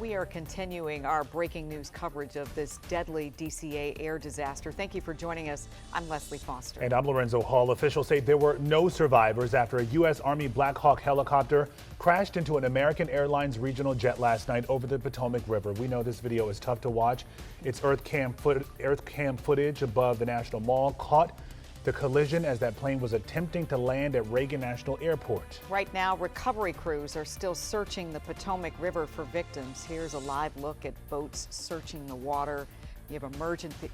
We are continuing our breaking news coverage of this deadly DCA air disaster. Thank you for joining us. I'm Leslie Foster. And I'm Lorenzo Hall. Officials say there were no survivors after a U.S. Army Black Hawk helicopter crashed into an American Airlines regional jet last night over the Potomac River. We know this video is tough to watch. It's Earth cam footage above the National Mall caught the collision as that plane was attempting to land at Reagan National Airport. Right now, recovery crews are still searching the Potomac River for victims. Here's a live look at boats searching the water. You have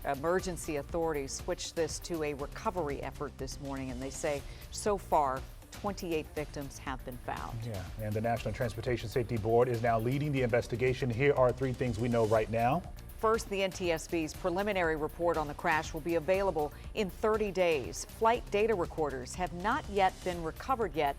emergency authorities switched this to a recovery effort this morning, and they say so far 28 victims have been found. Yeah, and the National Transportation Safety Board is now leading the investigation. Here are three things we know right now. First, the NTSB's preliminary report on the crash will be available in 30 days. Flight data recorders have not yet been recovered yet.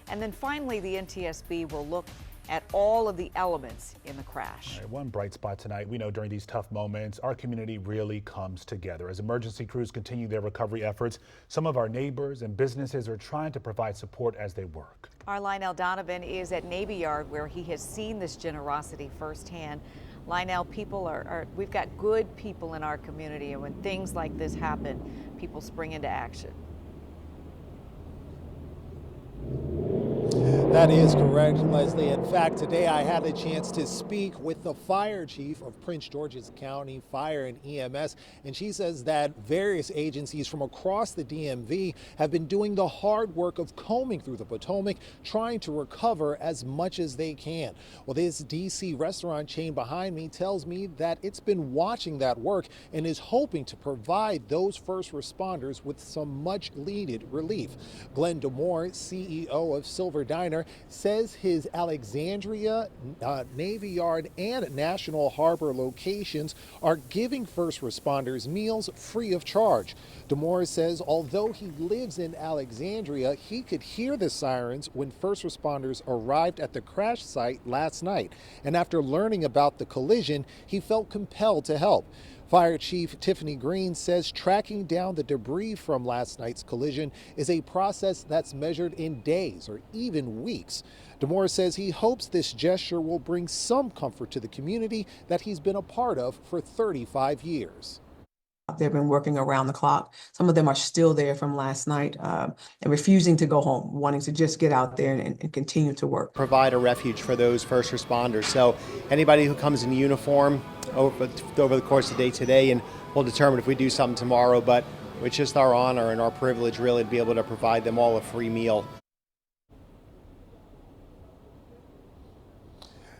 And then finally, the NTSB will look at all of the elements in the crash. All right, one bright spot tonight. We know during these tough moments, our community really comes together. As emergency crews continue their recovery efforts, some of our neighbors and businesses are trying to provide support as they work. Our Lionel Donovan is at Navy Yard, where he has seen this generosity firsthand. Lionel, we've got good people in our community, and when things like this happen, people spring into action. That is correct, Leslie. In fact, today I had a chance to speak with the fire chief of Prince George's County Fire and EMS, and she says that various agencies from across the DMV have been doing the hard work of combing through the Potomac, trying to recover as much as they can. Well, this DC restaurant chain behind me tells me that it's been watching that work and is hoping to provide those first responders with some much needed relief. Glenn DeMore, CEO of Silver Diner, says his Alexandria, Navy Yard, and National Harbor locations are giving first responders meals free of charge. DeMore says although he lives in Alexandria, he could hear the sirens when first responders arrived at the crash site last night. And after learning about the collision, he felt compelled to help. Fire Chief Tiffany Green says tracking down the debris from last night's collision is a process that's measured in days or even weeks. DeMore says he hopes this gesture will bring some comfort to the community that he's been a part of for 35 years. They've been working around the clock. Some of them are still there from last night and refusing to go home, wanting to just get out there and continue to work. Provide a refuge for those first responders. So anybody who comes in uniform over the course of the day today, and we'll determine if we do something tomorrow, but it's just our honor and our privilege really to be able to provide them all a free meal.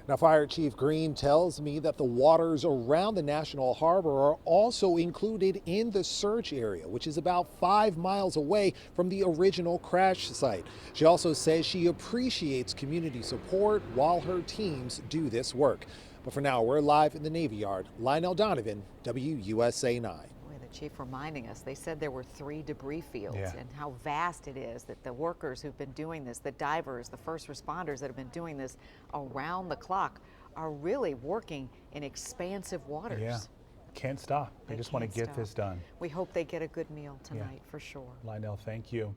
Now, Fire Chief Green tells me that the waters around the National Harbor are also included in the search area, which is about 5 miles away from the original crash site. She also says she appreciates community support while her teams do this work. But for now, we're live in the Navy Yard. Lionel Donovan, WUSA 9. The chief reminding us, they said there were 3 debris fields, and how vast it is that the workers who've been doing this, the divers, the first responders that have been doing this around the clock, are really working in expansive waters. Yeah, can't stop. They just want to get this done. We hope they get a good meal tonight, for sure. Lionel, thank you.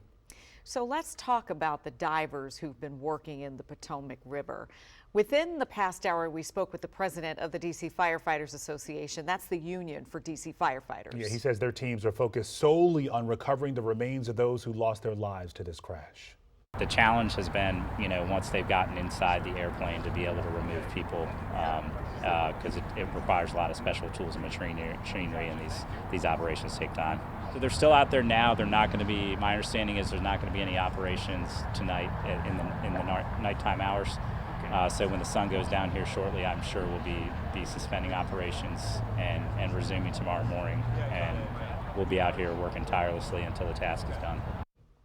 So let's talk about the divers who've been working in the Potomac River. Within the past hour, we spoke with the president of the DC Firefighters Association. That's the union for DC firefighters. Yeah, he says their teams are focused solely on recovering the remains of those who lost their lives to this crash. The challenge has been, once they've gotten inside the airplane, to be able to remove people, because it requires a lot of special tools and machinery, and these operations take time. So they're still out there now. They're not going to be, my understanding is there's not going to be any operations tonight in the nighttime hours. So when the sun goes down here shortly, I'm sure we'll be suspending operations and resuming tomorrow morning. And we'll be out here working tirelessly until the task is done.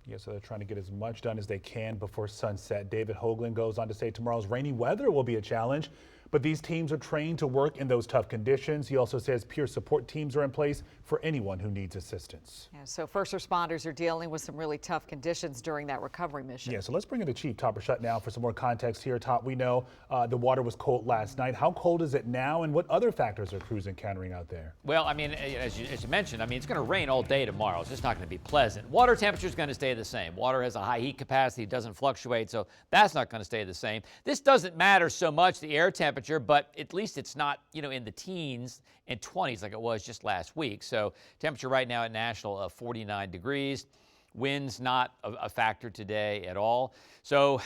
Yeah, so they're trying to get as much done as they can before sunset. David Hoagland goes on to say tomorrow's rainy weather will be a challenge, but these teams are trained to work in those tough conditions. He also says peer support teams are in place for anyone who needs assistance. Yeah, so first responders are dealing with some really tough conditions during that recovery mission. Yeah, so let's bring in the chief, Top Rashut, now for some more context here. Top, we know the water was cold last night. How cold is it now, and what other factors are crews encountering out there? Well, I mean, as you mentioned, it's going to rain all day tomorrow. It's just not going to be pleasant. Water temperature is going to stay the same. Water has a high heat capacity. It doesn't fluctuate, so that's not going to stay the same. This doesn't matter so much, the air temperature. temperature, but at least it's not, in the teens and 20s like it was just last week. So temperature right now at National of 49 degrees. Winds not a factor today at all. So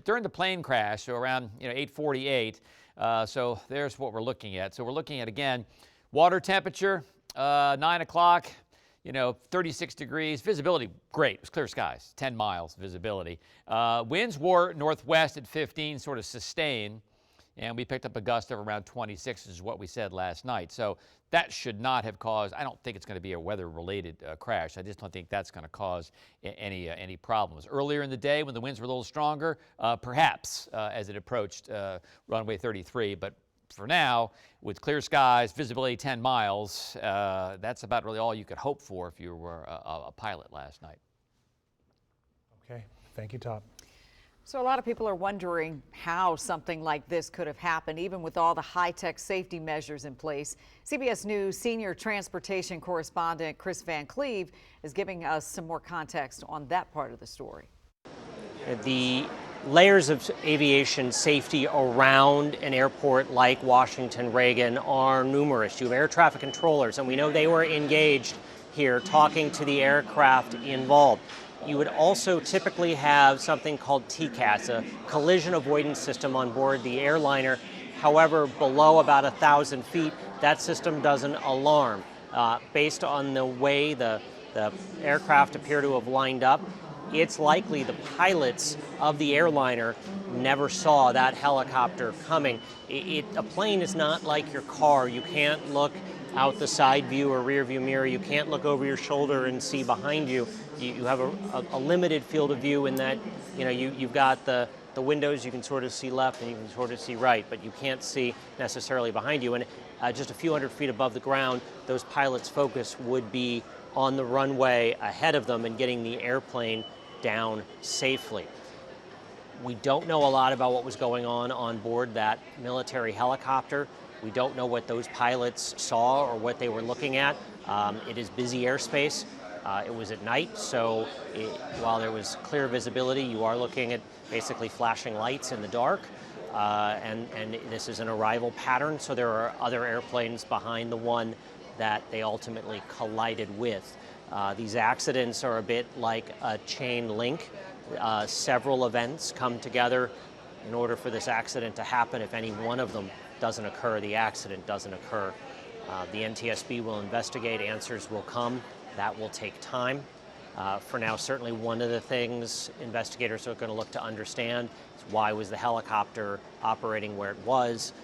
during the plane crash, so around 8:48, so there's what we're looking at. So we're looking at, again, water temperature, 9 o'clock, 36 degrees. Visibility, great. It was clear skies, 10 miles visibility. Winds were northwest at 15, sort of sustained. And we picked up a gust of around 26, is what we said last night. So that should not have caused, I don't think it's going to be a weather-related crash. I just don't think that's going to cause any problems. Earlier in the day, when the winds were a little stronger, perhaps as it approached runway 33. But for now, with clear skies, visibility 10 miles, that's about really all you could hope for if you were a pilot last night. Okay, thank you, Top. So a lot of people are wondering how something like this could have happened, even with all the high-tech safety measures in place. CBS News senior transportation correspondent Chris Van Cleve is giving us some more context on that part of the story. The layers of aviation safety around an airport like Washington Reagan are numerous. You have air traffic controllers, and we know they were engaged here talking to the aircraft involved. You would also typically have something called TCAS, a collision avoidance system on board the airliner. However, below about 1,000 feet, that system doesn't alarm. Based on the way the aircraft appear to have lined up, it's likely the pilots of the airliner never saw that helicopter coming. A plane is not like your car. You can't look out the side view or rear view mirror. You can't look over your shoulder and see behind you. You have a limited field of view in that, you've got the windows, you can sort of see left and you can sort of see right, but you can't see necessarily behind you. And just a few hundred feet above the ground, those pilots' focus would be on the runway ahead of them and getting the airplane down safely. We don't know a lot about what was going on board that military helicopter. We don't know what those pilots saw or what they were looking at. It is busy airspace. It was at night, so while there was clear visibility, you are looking at basically flashing lights in the dark. And this is an arrival pattern, so there are other airplanes behind the one that they ultimately collided with. These accidents are a bit like a chain link. Several events come together in order for this accident to happen. If any one of them doesn't occur, the accident doesn't occur. The NTSB will investigate, answers will come. That will take time. For now, certainly one of the things investigators are going to look to understand is why was the helicopter operating where it was?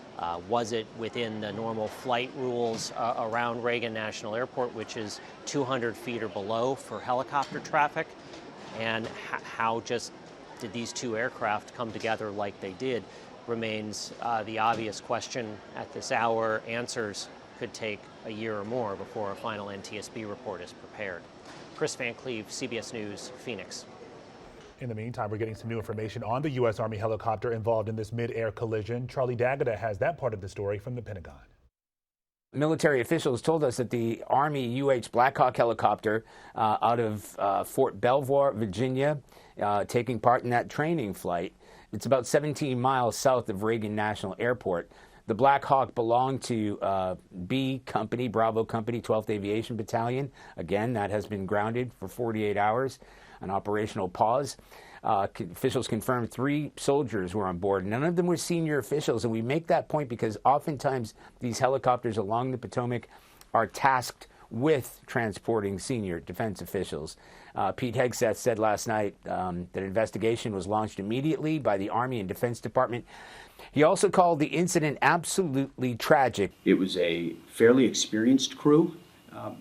Was it within the normal flight rules around Reagan National Airport, which is 200 feet or below for helicopter traffic? And how just did these two aircraft come together like they did remains the obvious question at this hour. Answers could take a year or more before a final NTSB report is prepared. Chris Van Cleve, CBS News, Phoenix. In the meantime, we're getting some new information on the U.S. Army helicopter involved in this mid-air collision. Charlie D'Agata has that part of the story from the Pentagon. Military officials told us that the Army UH Black Hawk helicopter out of Fort Belvoir, Virginia, taking part in that training flight. It's about 17 miles south of Reagan National Airport. The Black Hawk belonged to B Company, Bravo Company, 12th Aviation Battalion. Again, that has been grounded for 48 hours, an operational pause. Officials confirmed 3 soldiers were on board. None of them were senior officials, and we make that point because oftentimes these helicopters along the Potomac are tasked with transporting senior defense officials. Pete Hegseth said last night that an investigation was launched immediately by the Army and Defense Department. He also called the incident absolutely tragic. It was a fairly experienced crew,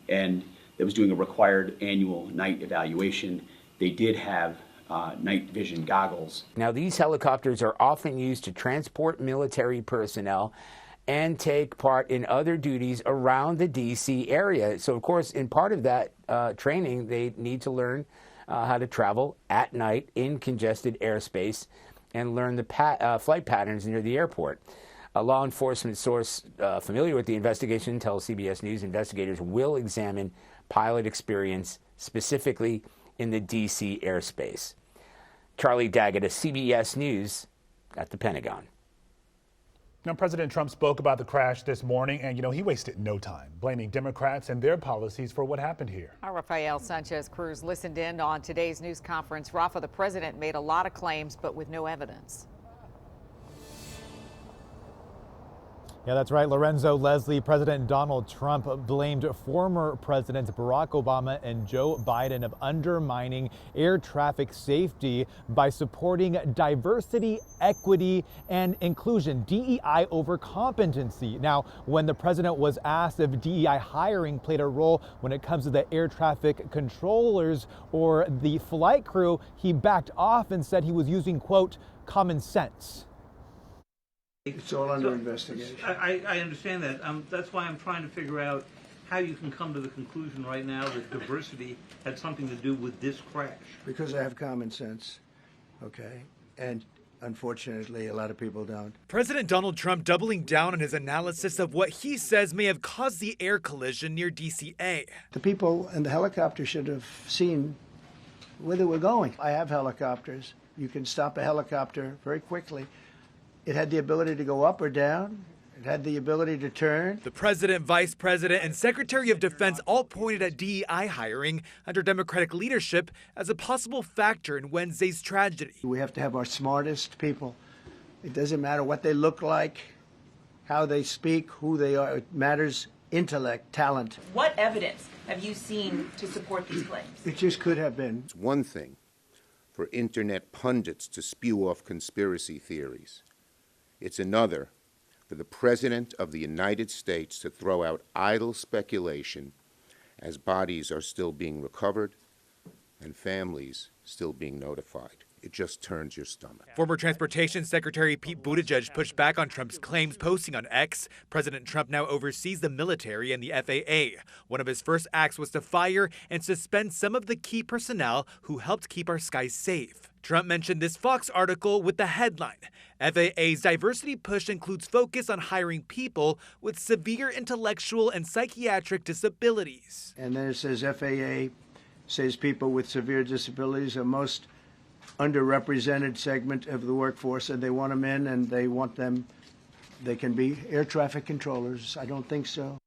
and it was doing a required annual night evaluation. They did have night vision goggles. Now, these helicopters are often used to transport military personnel and take part in other duties around the D.C. area. So, of course, in part of that training, they need to learn how to travel at night in congested airspace and learn the flight patterns near the airport. A law enforcement source familiar with the investigation tells CBS News investigators will examine pilot experience specifically in the D.C. airspace. Charlie D'Agata, CBS News at the Pentagon. Now, President Trump spoke about the crash this morning, and, he wasted no time blaming Democrats and their policies for what happened here. Our Rafael Sanchez Cruz listened in on today's news conference. Rafa, the president made a lot of claims, but with no evidence. Yeah, that's right, Lorenzo. Leslie, President Donald Trump blamed former Presidents Barack Obama and Joe Biden of undermining air traffic safety by supporting diversity, equity, and inclusion, DEI over competency. Now, when the president was asked if DEI hiring played a role when it comes to the air traffic controllers or the flight crew, he backed off and said he was using, quote, common sense. It's all under investigation. I understand that. That's why I'm trying to figure out how you can come to the conclusion right now that diversity had something to do with this crash. Because I have common sense, okay? And unfortunately, a lot of people don't. President Donald Trump doubling down on his analysis of what he says may have caused the air collision near DCA. The people in the helicopter should have seen where they were going. I have helicopters. You can stop a helicopter very quickly. It had the ability to go up or down. It had the ability to turn. The president, vice president, and secretary of defense all pointed at DEI hiring under Democratic leadership as a possible factor in Wednesday's tragedy. We have to have our smartest people. It doesn't matter what they look like, how they speak, who they are. It matters intellect, talent. What evidence have you seen to support these claims? It just could have been. It's one thing for internet pundits to spew off conspiracy theories. It's another for the President of the United States to throw out idle speculation as bodies are still being recovered and families still being notified. It just turns your stomach. Former Transportation Secretary Pete Buttigieg pushed back on Trump's claims, posting on X. President Trump now oversees the military and the FAA. One of his first acts was to fire and suspend some of the key personnel who helped keep our skies safe. Trump mentioned this Fox article with the headline, FAA's diversity push includes focus on hiring people with severe intellectual and psychiatric disabilities. And then it says FAA says people with severe disabilities are most underrepresented segment of the workforce, and they want them in and they want them, they can be air traffic controllers. I don't think so.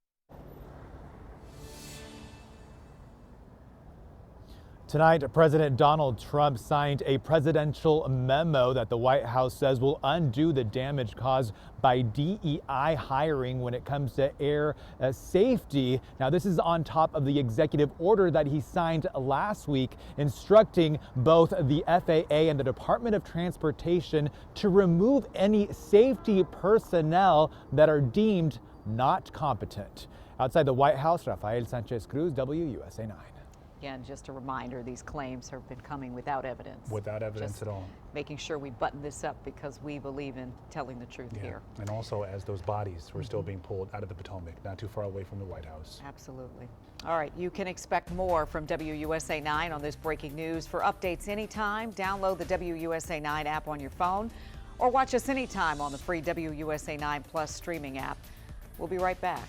Tonight, President Donald Trump signed a presidential memo that the White House says will undo the damage caused by DEI hiring when it comes to air safety. Now, this is on top of the executive order that he signed last week, instructing both the FAA and the Department of Transportation to remove any safety personnel that are deemed not competent. Outside the White House, Rafael Sanchez Cruz, WUSA 9. Again, just a reminder, these claims have been coming without evidence. Without evidence at all. Making sure we button this up because we believe in telling the truth here. And also as those bodies were still being pulled out of the Potomac, not too far away from the White House. Absolutely. All right, you can expect more from WUSA 9 on this breaking news. For updates anytime, download the WUSA 9 app on your phone or watch us anytime on the free WUSA 9 Plus streaming app. We'll be right back.